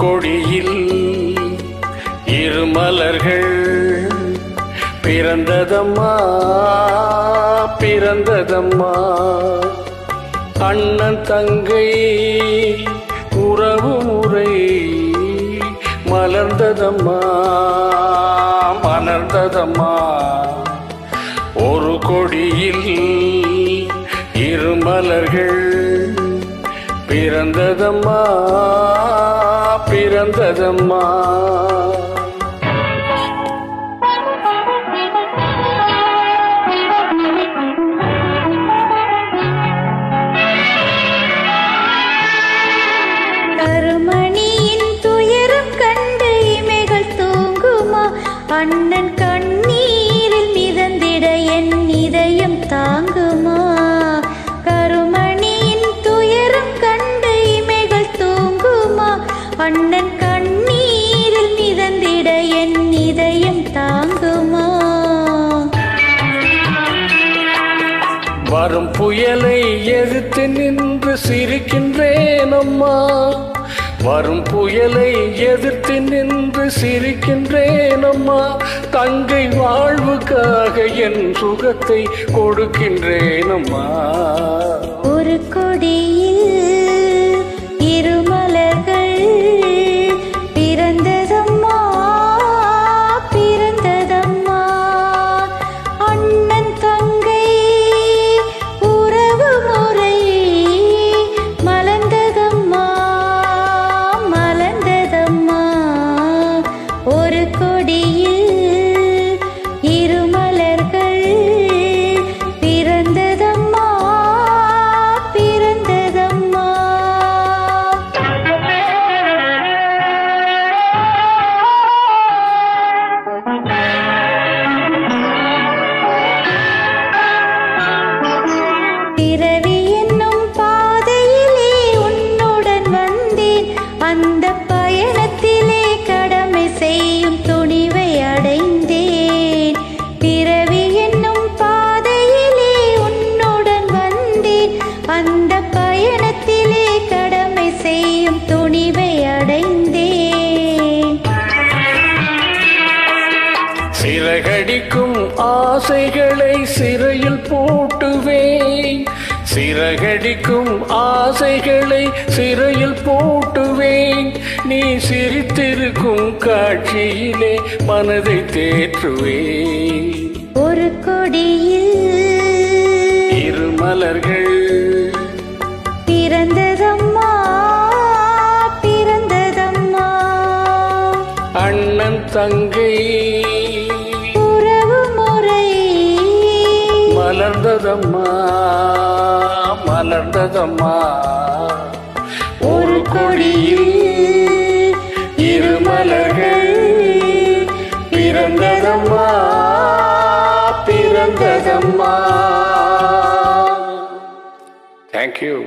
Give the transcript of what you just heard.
கொடியில் இரு மலர்கள் பிறந்ததம்மா பிறந்ததம்மா. அண்ணன் தங்கை உறவு முறை மலர்ந்ததம்மா மலர்ந்ததம்மா. ஒரு கொடியில் இரு மலர்கள் பிறந்ததம்மா பிறந்ததம்மா. கருமணியின் துயரம் கண்டு இமைகள் தூங்குமா? அண்ணன் கண்ணீரில் மிதந்திட என் இதயம் தாங்குமா? கருமணியின் துயரம் கண்டு இமைகள் தூங்குமா? அண்ணன் கண்ணீரில் மிதந்திட என் இதயம் தாங்குமா? வரும் புயலை எதிர்த்து நின்று சிரிக்கின்றேன் அம்மா. வரும் புயலை எதிர்த்து நின்று சிரிக்கின்றேன் அம்மா. தங்கை வாழ்வுக்காக என் சுகத்தை கொடுக்கின்றேன் அம்மா. ஒரு கொடியில் இரு மலர்கள் பிறந்ததம்மா பிறந்ததம்மா. அண்ணன் தங்கை உறவு முறை மலர்ந்ததம்மா மலர்ந்ததம்மா. ஒரு கொடியில் இரு மலர்கள் பிறந்ததம்மா பிறந்ததம்மா. பிறவி என்னும் பாதையிலே உன்னுடன் வந்தேன். அந்த பயணத்திலே கடமை செய்யும் துணிவை அடைந்தேன். பிறவி என்னும் பாதையிலே உன்னுடன் வந்தேன். அந்த பயணத்திலே கடமை செய்யும் துணிவை அடைந்தேன். சிறகடிக்கும் ஆசைகளை சிறையில் போட்டுவேன். சிறகடிக்கும் ஆசைகளை சிறையில் போட்டுவேன். நீ சிரித்திருக்கும் காட்சியிலே மனதை தேற்றுவேன். ஒரு கொடியில் இரு மலர்கள் பிறந்ததம்மா பிறந்ததம்மா. அண்ணன் தங்கை உறவு முறை மலர்ந்ததம்மா மலர்ந்ததம்மா. ஒரு கொடியில் இரு மலர்கள் பிறந்ததம்மா பிறந்ததம்மா. Thank you.